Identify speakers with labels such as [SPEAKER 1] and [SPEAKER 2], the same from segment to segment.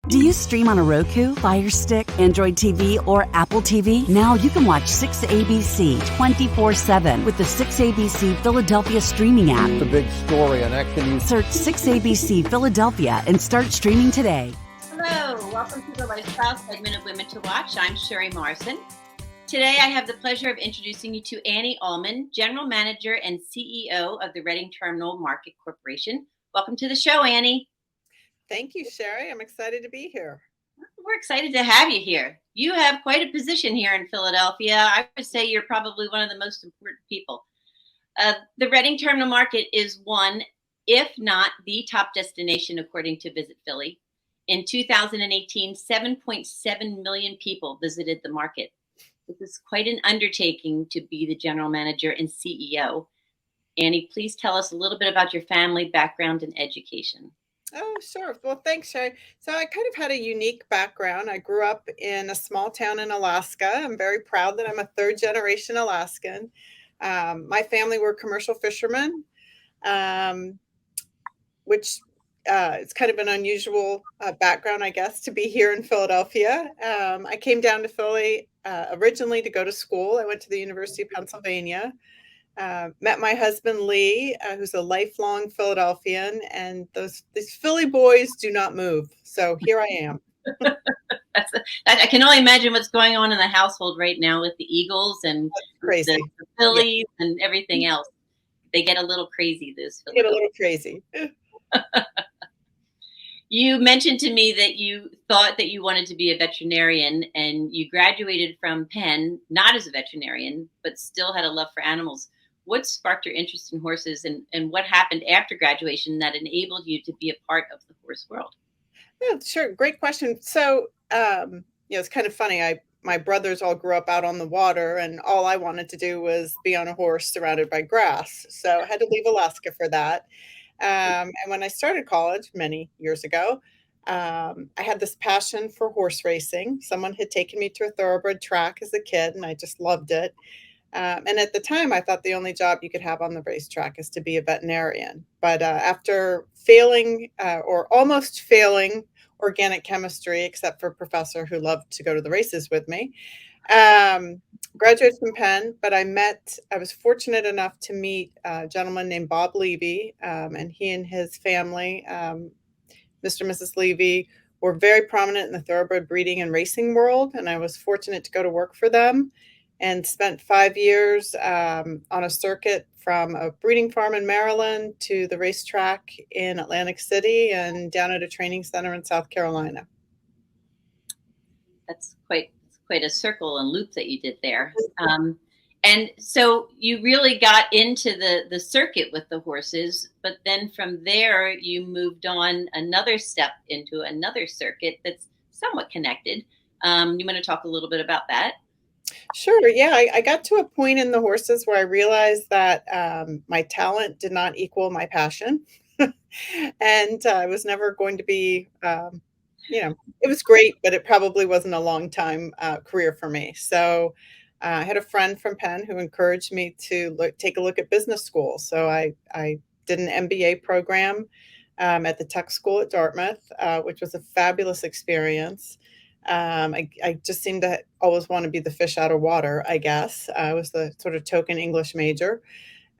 [SPEAKER 1] Do you stream on a Roku, Fire Stick, Android TV, or Apple TV? Now you can watch 6ABC 24/7 with the 6ABC Philadelphia streaming app.
[SPEAKER 2] The big story on Action.
[SPEAKER 1] Search 6ABC Philadelphia and start streaming today.
[SPEAKER 3] Hello, welcome to the Lifestyle segment of Women to Watch. I'm Cheri Morrison. Today I have the pleasure of introducing you to Annie Allman, General Manager and CEO of the Reading Terminal Market Corporation. Welcome to the show, Annie.
[SPEAKER 4] Thank you, Cheri. I'm excited to be here.
[SPEAKER 3] We're excited to have you here. You have quite a position here in Philadelphia. I would say you're probably one of the most important people. The Reading Terminal Market is one, if not the top destination, according to Visit Philly. In 2018, 7.7 million people visited the market. This is quite an undertaking to be the general manager and CEO. Annie, please tell us a little bit about your family, background, and education.
[SPEAKER 4] Oh, sure. Well, thanks, Cheri. So I kind of had a unique background. I grew up in a small town in Alaska. I'm very proud that I'm a third generation Alaskan. My family were commercial fishermen, which it's kind of an unusual background, I guess, to be here in Philadelphia. I came down to Philly originally to go to school. I went to the University of Pennsylvania. Met my husband, Lee, who's a lifelong Philadelphian, and these Philly boys do not move. So here I am.
[SPEAKER 3] I can only imagine what's going on in the household right now with the Eagles and
[SPEAKER 4] crazy.
[SPEAKER 3] The Phillies and everything else. They get a little crazy, those Phillies.
[SPEAKER 4] They get a little crazy.
[SPEAKER 3] You mentioned to me that you thought that you wanted to be a veterinarian, and you graduated from Penn, not as a veterinarian, but still had a love for animals. What sparked your interest in horses, and what happened after graduation that enabled you to be a part of the horse world?
[SPEAKER 4] Yeah, sure. Great question. So, it's kind of funny. My brothers all grew up out on the water, and all I wanted to do was be on a horse surrounded by grass. So I had to leave Alaska for that. And when I started college many years ago, I had this passion for horse racing. Someone had taken me to a thoroughbred track as a kid, and I just loved it. And at the time, I thought the only job you could have on the racetrack is to be a veterinarian. But after failing or almost failing organic chemistry, except for a professor who loved to go to the races with me, graduated from Penn. But I was fortunate enough to meet a gentleman named Bob Levy, and he and his family, Mr. and Mrs. Levy, were very prominent in the thoroughbred breeding and racing world. And I was fortunate to go to work for them, and spent 5 years on a circuit from a breeding farm in Maryland to the racetrack in Atlantic City and down at a training center in South Carolina.
[SPEAKER 3] That's quite a circle and loop that you did there. And so you really got into the circuit with the horses, but then from there you moved on another step into another circuit that's somewhat connected. You want to talk a little bit about that?
[SPEAKER 4] Sure. Yeah, I got to a point in the horses where I realized that my talent did not equal my passion. And I was never going to be, it was great, but it probably wasn't a long time career for me. So I had a friend from Penn who encouraged me to take a look at business school. So I did an MBA program at the tech school at Dartmouth, which was a fabulous experience. I just seemed to always want to be the fish out of water, I guess. I was the sort of token English major.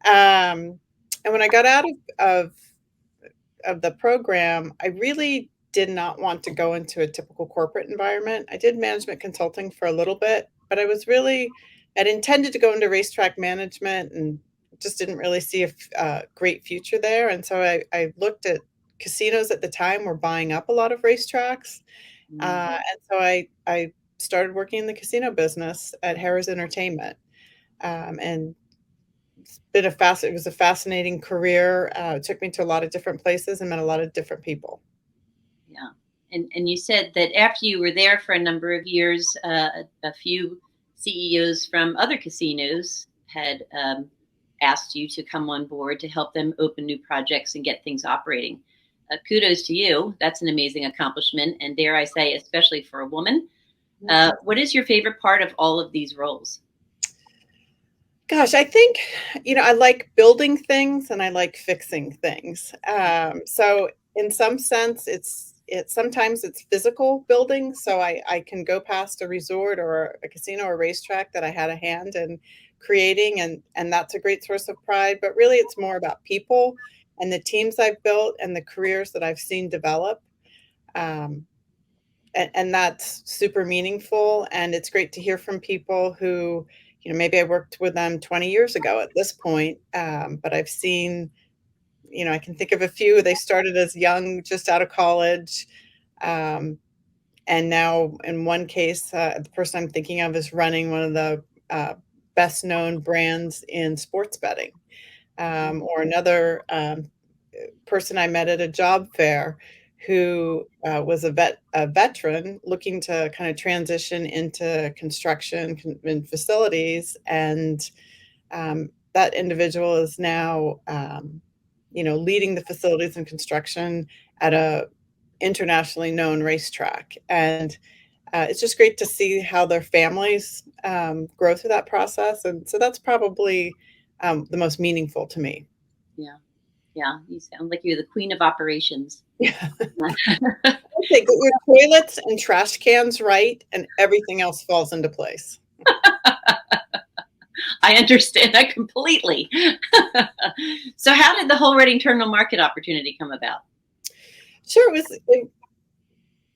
[SPEAKER 4] And when I got out of the program, I really did not want to go into a typical corporate environment. I did management consulting for a little bit, but I'd intended to go into racetrack management and just didn't really see a great future there. And so I looked at casinos at the time were buying up a lot of racetracks. And so I started working in the casino business at Harrah's Entertainment. And it was a fascinating career. It took me to a lot of different places and met a lot of different people.
[SPEAKER 3] Yeah. And you said that after you were there for a number of years, a few CEOs from other casinos had asked you to come on board to help them open new projects and get things operating. Kudos to you. That's an amazing accomplishment. And dare I say, especially for a woman. What is your favorite part of all of these roles?
[SPEAKER 4] Gosh, I think, I like building things and I like fixing things. So in some sense, it's sometimes it's physical buildings. So I can go past a resort or a casino or racetrack that I had a hand in creating, and that's a great source of pride. But really, it's more about people and the teams I've built and the careers that I've seen develop. Um, and that's super meaningful. And it's great to hear from people who, maybe I worked with them 20 years ago at this point, but I've seen, I can think of a few. They started as young, just out of college. And now, in one case, the person I'm thinking of is running one of the best known brands in sports betting. Or another person I met at a job fair who was a veteran looking to kind of transition into construction and facilities, and that individual is now leading the facilities and construction at a internationally known racetrack. And it's just great to see how their families grow through that process. And so that's probably the most meaningful to me.
[SPEAKER 3] Yeah. Yeah. You sound like you're the queen of operations.
[SPEAKER 4] Yeah. Okay, get your toilets and trash cans right, and everything else falls into place.
[SPEAKER 3] I understand that completely. So how did the whole Reading Terminal Market opportunity come about?
[SPEAKER 4] Sure, it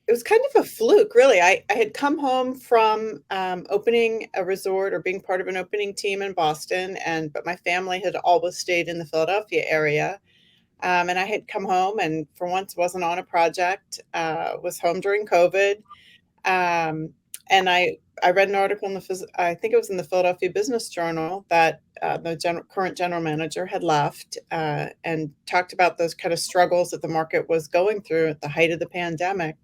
[SPEAKER 4] was kind of a fluke, really. I had come home from opening a resort or being part of an opening team in Boston, but my family had always stayed in the Philadelphia area. And I had come home and for once wasn't on a project, was home during COVID. And I read an article I think it was in the Philadelphia Business Journal, that the current general manager had left, and talked about those kind of struggles that the market was going through at the height of the pandemic.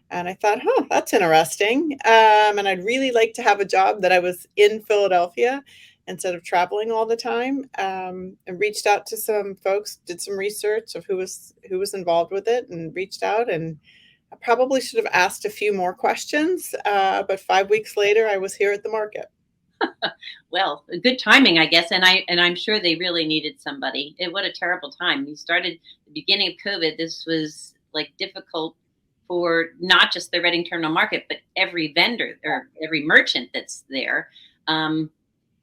[SPEAKER 4] And I thought, that's interesting. And I'd really like to have a job that I was in Philadelphia instead of traveling all the time. And reached out to some folks, did some research of who was involved with it, and reached out. And I probably should have asked a few more questions, but 5 weeks later, I was here at the market.
[SPEAKER 3] Well, good timing, I guess, and I'm sure they really needed somebody. What a terrible time! You started the beginning of COVID. This was like difficult for not just the Reading Terminal Market, but every vendor or every merchant that's there,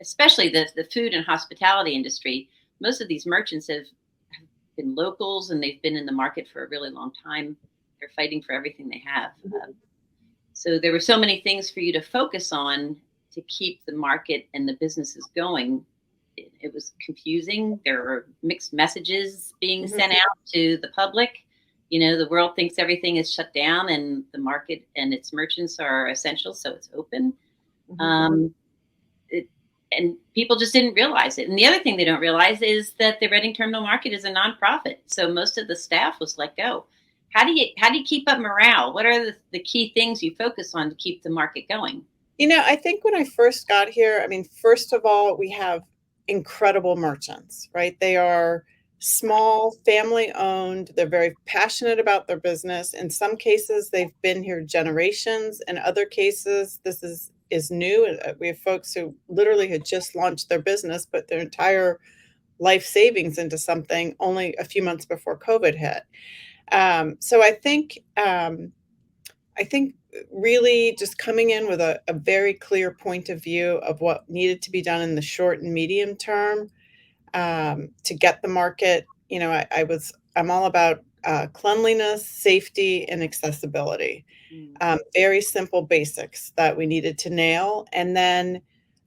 [SPEAKER 3] especially the food and hospitality industry. Most of these merchants have been locals, and they've been in the market for a really long time. They're fighting for everything they have. So there were so many things for you to focus on to keep the market and the businesses going. It was confusing. There were mixed messages being sent out to the public. The world thinks everything is shut down, and the market and its merchants are essential, so it's open. And people just didn't realize it. And the other thing they don't realize is that the Reading Terminal Market is a nonprofit, so most of the staff was let go. How do you keep up morale? What are the key things you focus on to keep the market going?
[SPEAKER 4] I think when I first got here, first of all, we have incredible merchants, right? They are small, family owned. They're very passionate about their business. In some cases, they've been here generations. In other cases, this is new. We have folks who literally had just launched their business, put their entire life savings into something only a few months before COVID hit. So I think really just coming in with a very clear point of view of what needed to be done in the short and medium term to get the market. I'm all about cleanliness, safety, and accessibility. Very simple basics that we needed to nail, and then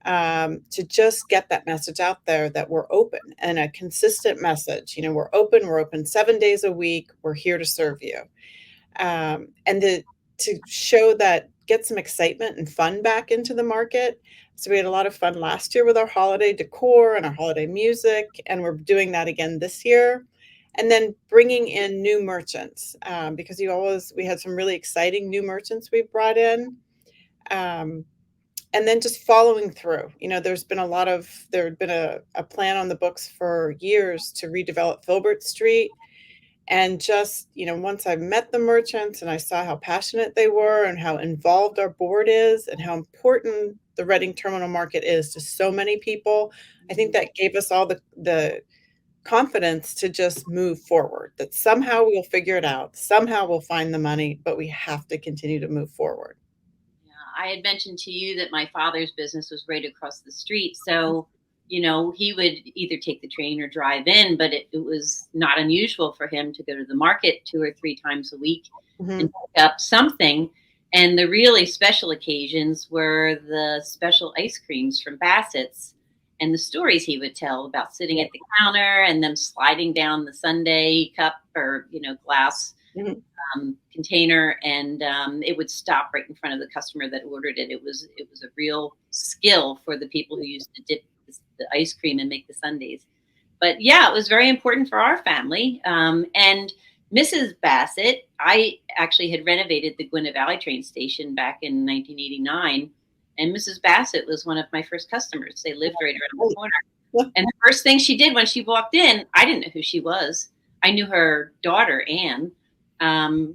[SPEAKER 4] to just get that message out there that we're open, and a consistent message. We're open 7 days a week. We're here to serve you. And to show that, get some excitement and fun back into the market. So we had a lot of fun last year with our holiday decor and our holiday music, and we're doing that again this year. And then bringing in new merchants, because we had some really exciting new merchants we brought in. And then just following through. There had been a plan on the books for years to redevelop Filbert Street. And just, once I met the merchants and I saw how passionate they were and how involved our board is and how important the Reading Terminal Market is to so many people, I think that gave us all the confidence to just move forward, that somehow we'll figure it out, somehow we'll find the money, but we have to continue to move forward.
[SPEAKER 3] Yeah, I had mentioned to you that my father's business was right across the street. So, you know, he would either take the train or drive in, but it was not unusual for him to go to the market 2 or 3 times a week and
[SPEAKER 4] Mhm.
[SPEAKER 3] pick up something. And the really special occasions were the special ice creams from Bassett's and the stories he would tell about sitting
[SPEAKER 4] Yeah.
[SPEAKER 3] at the counter and them sliding down the sundae cup or, you know, glass
[SPEAKER 4] Mhm.
[SPEAKER 3] container, and it would stop right in front of the customer that ordered it. It was a real skill for the people who used to dip the ice cream and make the sundaes. But yeah, it was very important for our family. And Mrs. Bassett, I actually had renovated the Gwinnett Valley train station back in 1989, and Mrs. Bassett was one of my first customers. They lived right around the corner. And the first thing she did when she walked in, I didn't know who she was. I knew her daughter, Anne.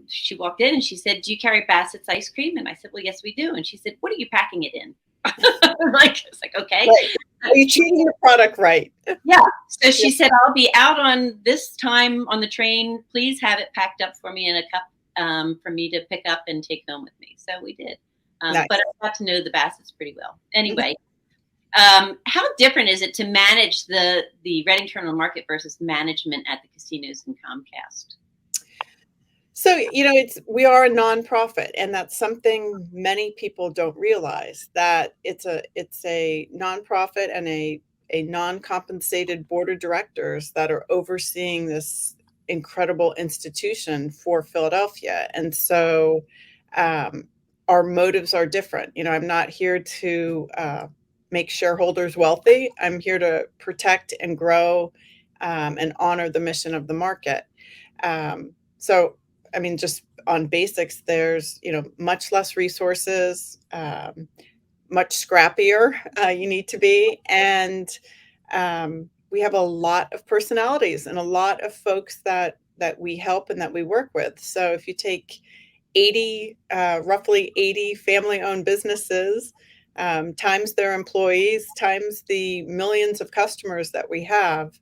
[SPEAKER 3] She walked in and she said, "Do you carry Bassett's ice cream?" And I said, "Well, yes, we do." And she said, "What are you packing it in?" It's like, okay.
[SPEAKER 4] Right. Are you treating your product right?
[SPEAKER 3] Yeah. So she said, "I'll be out on this time on the train. Please have it packed up for me in a cup for me to pick up and take home with me." So we did.
[SPEAKER 4] Nice.
[SPEAKER 3] But I got to know the Bassett's pretty well. Anyway, how different is it to manage the Reading Terminal Market versus management at the casinos and Comcast?
[SPEAKER 4] So, we are a nonprofit, and that's something many people don't realize, that it's a nonprofit and a non-compensated board of directors that are overseeing this incredible institution for Philadelphia. And so, um, our motives are different. I'm not here to make shareholders wealthy. I'm here to protect and grow, and honor the mission of the market. So, I mean, just on basics, there's, much less resources, much scrappier you need to be. And we have a lot of personalities and a lot of folks that we help and that we work with. So if you take roughly 80 family-owned businesses, times their employees, times the millions of customers that we have,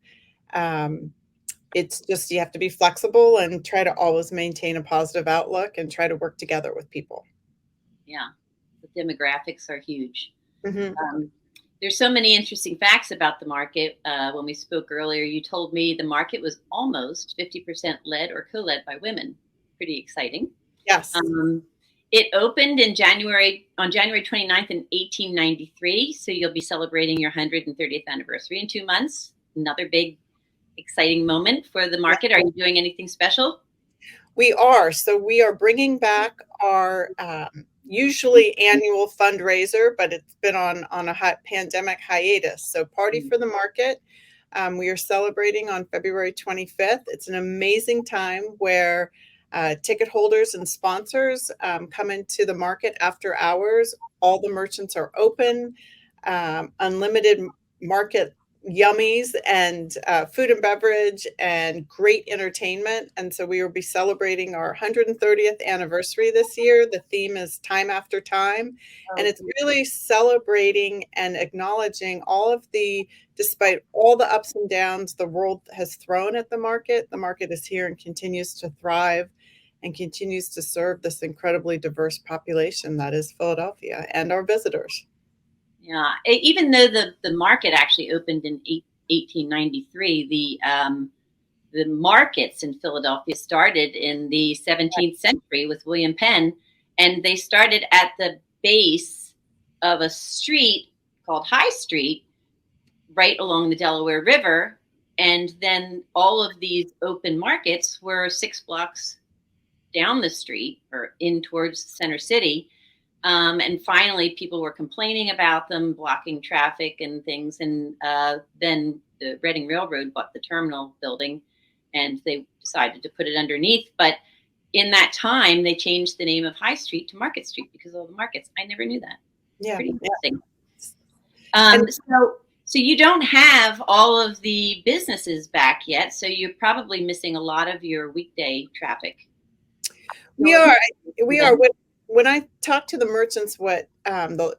[SPEAKER 4] um, it's just you have to be flexible and try to always maintain a positive outlook and try to work together with people.
[SPEAKER 3] Yeah, the demographics are huge.
[SPEAKER 4] Mhm.
[SPEAKER 3] There's so many interesting facts about the market. When we spoke earlier, you told me the market was almost 50% led or co-led by women. Pretty exciting.
[SPEAKER 4] Yes.
[SPEAKER 3] It opened on January 29th in 1893. So you'll be celebrating your 130th anniversary in 2 months. Another big, exciting moment for the market. Are you doing anything special?
[SPEAKER 4] We are. So we are bringing back our usually annual fundraiser, but it's been on a pandemic hiatus. So Party for the Market. We are celebrating on February 25th. It's an amazing time where ticket holders and sponsors come into the market after hours. All the merchants are open, unlimited market yummies and food and beverage and great entertainment. And so we will be celebrating our 130th anniversary this year. The theme is Time After Time. And it's really celebrating and acknowledging despite all the ups and downs the world has thrown at the market is here and continues to thrive and continues to serve this incredibly diverse population that is Philadelphia and our visitors.
[SPEAKER 3] Yeah, even though the market actually opened in 1893, the markets in Philadelphia started in the 17th century with William Penn, and they started at the base of a street called High Street, right along the Delaware River, and then all of these open markets were 6 blocks down the street or in towards Center City. And finally, people were complaining about them blocking traffic and things. And then the Reading Railroad bought the terminal building and they decided to put it underneath. But in that time, they changed the name of High Street to Market Street because of all the markets. I never knew that.
[SPEAKER 4] Yeah.
[SPEAKER 3] Pretty interesting. So you don't have all of the businesses back yet. So you're probably missing a lot of your weekday traffic.
[SPEAKER 4] We are. When I talk to the merchants,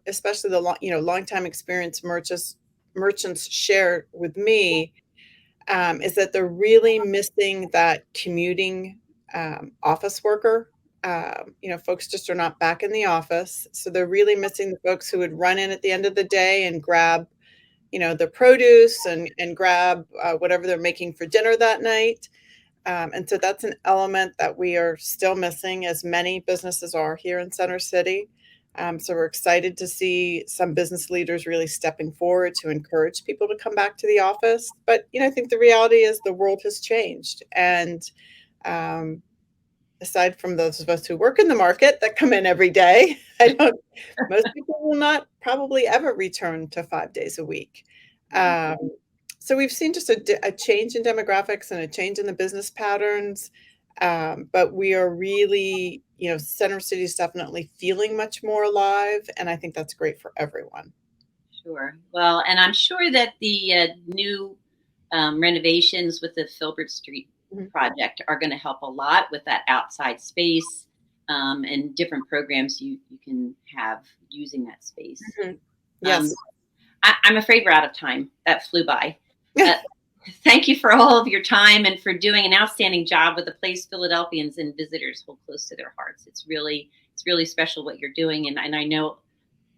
[SPEAKER 4] especially the longtime experienced merchants share with me, is that they're really missing that commuting office worker. Folks just are not back in the office. So they're really missing the folks who would run in at the end of the day and grab, the produce and grab whatever they're making for dinner that night. And so that's an element that we are still missing, as many businesses are here in Center City. So we're excited to see some business leaders really stepping forward to encourage people to come back to the office. But, I think the reality is the world has changed. And aside from those of us who work in the market that come in every day, most people will not probably ever return to 5 days a week. So we've seen just a change in demographics and a change in the business patterns. But we are really, Center City is definitely feeling much more alive. And I think that's great for everyone.
[SPEAKER 3] Sure. Well, and I'm sure that the new renovations with the Filbert Street project are going to help a lot with that outside space and different programs you can have using that space.
[SPEAKER 4] Yes.
[SPEAKER 3] I'm afraid we're out of time. That flew by. Thank you for all of your time and for doing an outstanding job with a place Philadelphians and visitors hold close to their hearts. It's really special what you're doing. And I know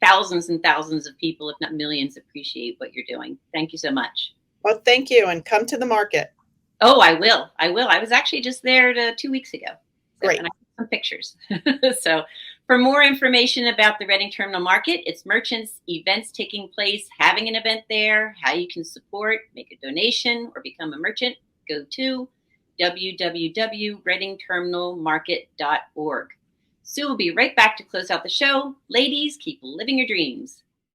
[SPEAKER 3] thousands and thousands of people, if not millions, appreciate what you're doing. Thank you so much.
[SPEAKER 4] Well, thank you. And come to the market.
[SPEAKER 3] Oh, I will. I was actually just there 2 weeks ago.
[SPEAKER 4] Great.
[SPEAKER 3] And I took some pictures. So for more information about the Reading Terminal Market, its merchants, events taking place, having an event there, how you can support, make a donation, or become a merchant, go to www.readingterminalmarket.org. Sue will be right back to close out the show. Ladies, keep living your dreams.